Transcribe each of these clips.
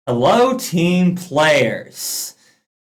Hello, team players.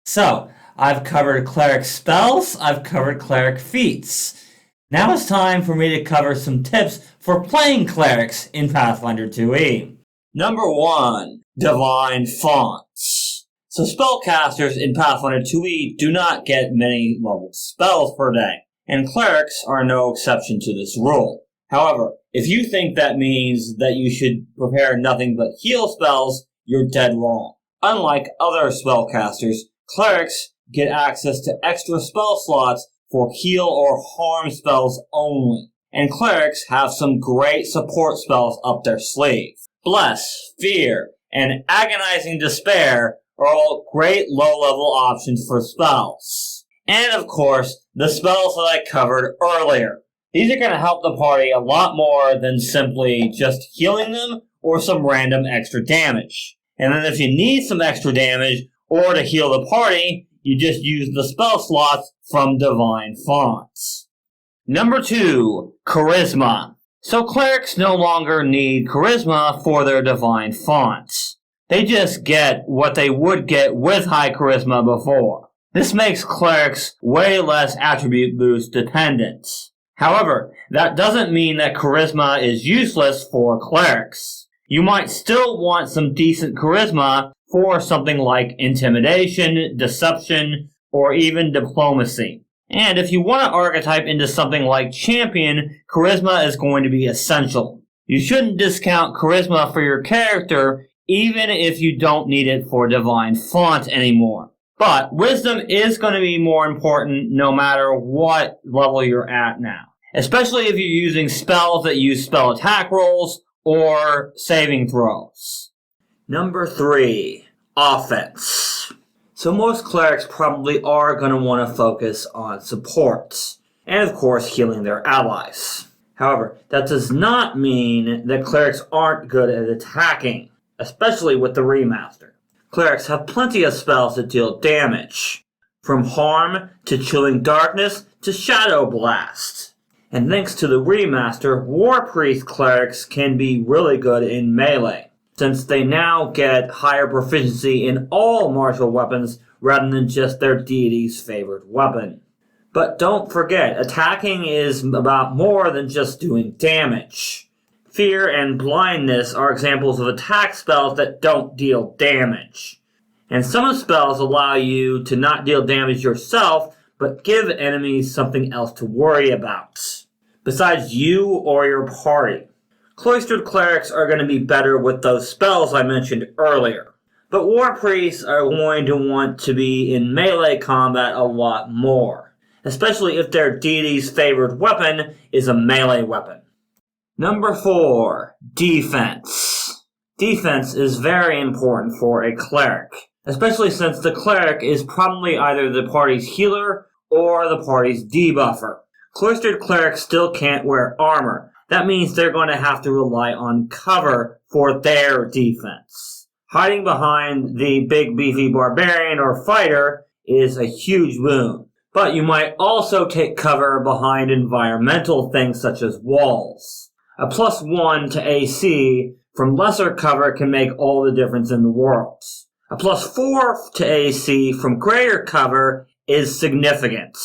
So, I've covered cleric spells, I've covered cleric feats. Now it's time for me to cover some tips for playing clerics in Pathfinder 2e. Number 1, Divine Fonts. So spellcasters in Pathfinder 2e do not get many leveled spells per day, and clerics are no exception to this rule. However, if you think that means that you should prepare nothing but heal spells, you're dead wrong. Unlike other spellcasters, clerics get access to extra spell slots for heal or harm spells only, and clerics have some great support spells up their sleeve. Bless, Fear, and Agonizing Despair are all great low-level options for spells. And of course, the spells that I covered earlier. These are going to help the party a lot more than simply just healing them or some random extra damage. And then if you need some extra damage or to heal the party, you just use the spell slots from Divine Fonts. Number 2, Charisma. So clerics no longer need Charisma for their Divine Fonts. They just get what they would get with high Charisma before. This makes clerics way less attribute boost dependent. However, that doesn't mean that Charisma is useless for clerics. You might still want some decent Charisma for something like Intimidation, Deception, or even Diplomacy. And if you want to archetype into something like Champion, Charisma is going to be essential. You shouldn't discount Charisma for your character, even if you don't need it for Divine Font anymore. But Wisdom is going to be more important no matter what level you're at now. Especially if you're using spells that use spell attack rolls or saving throws. Number 3, Offense. So most clerics probably are going to want to focus on supports, and of course healing their allies. However, that does not mean that clerics aren't good at attacking, especially with the remaster. Clerics have plenty of spells that deal damage, from Harm to Chilling Darkness to Shadow Blast. And thanks to the remaster, War Priest clerics can be really good in melee, since they now get higher proficiency in all martial weapons rather than just their deity's favorite weapon. But don't forget, attacking is about more than just doing damage. Fear and Blindness are examples of attack spells that don't deal damage. And some spells allow you to not deal damage yourself, but give enemies something else to worry about, besides you or your party. Cloistered clerics are going to be better with those spells I mentioned earlier, but war priests are going to want to be in melee combat a lot more, especially if their deity's favorite weapon is a melee weapon. Number 4, Defense. Defense is very important for a cleric, especially since the cleric is probably either the party's healer or the party's debuffer. Cloistered clerics still can't wear armor. That means they're going to have to rely on cover for their defense. Hiding behind the big beefy barbarian or fighter is a huge boon. But you might also take cover behind environmental things such as walls. A +1 to AC from lesser cover can make all the difference in the world. A +4 to AC from greater cover is significant.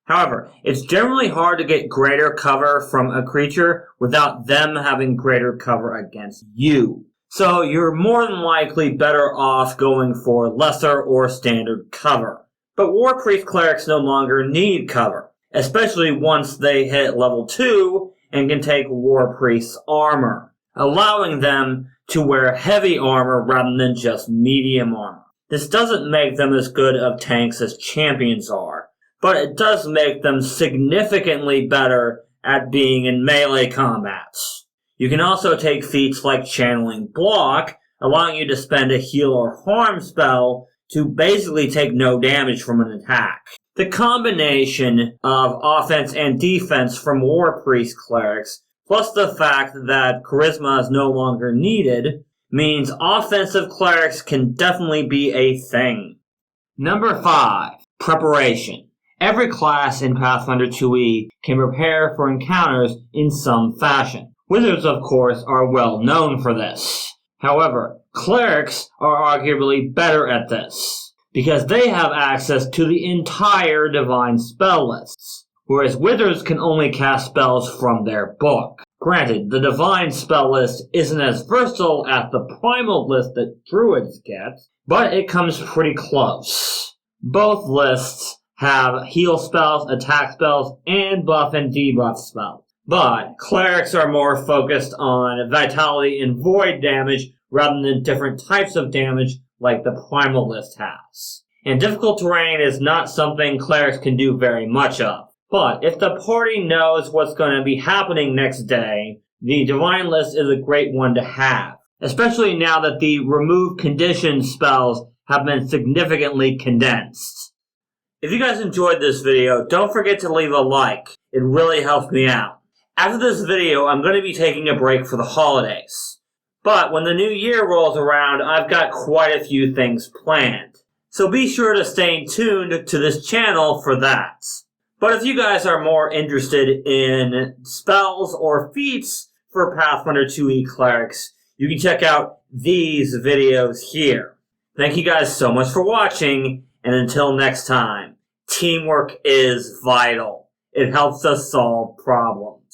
However, it's generally hard to get greater cover from a creature without them having greater cover against you. So you're more than likely better off going for lesser or standard cover. But War Priest clerics no longer need cover, especially once they hit level 2 and can take War Priest's armor, allowing them to wear heavy armor rather than just medium armor. This doesn't make them as good of tanks as champions are, but it does make them significantly better at being in melee combat. You can also take feats like Channeling Block, allowing you to spend a heal or harm spell to basically take no damage from an attack. The combination of offense and defense from War Priest clerics, plus the fact that charisma is no longer needed, means offensive clerics can definitely be a thing. Number 5, Preparation. Every class in Pathfinder 2e can prepare for encounters in some fashion. Wizards, of course, are well known for this. However, Clerics are arguably better at this, because they have access to the entire divine spell lists, whereas wizards can only cast spells from their book. Granted, the divine spell list isn't as versatile as the primal list that druids get, but it comes pretty close. Both lists have heal spells, attack spells, and buff and debuff spells. But clerics are more focused on vitality and void damage rather than different types of damage like the primal list has. And difficult terrain is not something clerics can do very much of. But if the party knows what's going to be happening next day, the divine list is a great one to have, especially now that the remove conditions spells have been significantly condensed. If you guys enjoyed this video, don't forget to leave a like. It really helps me out. After this video, I'm going to be taking a break for the holidays. But when the new year rolls around, I've got quite a few things planned. So be sure to stay tuned to this channel for that. But if you guys are more interested in spells or feats for Pathfinder 2e clerics, you can check out these videos here. Thank you guys so much for watching, and until next time, teamwork is vital. It helps us solve problems.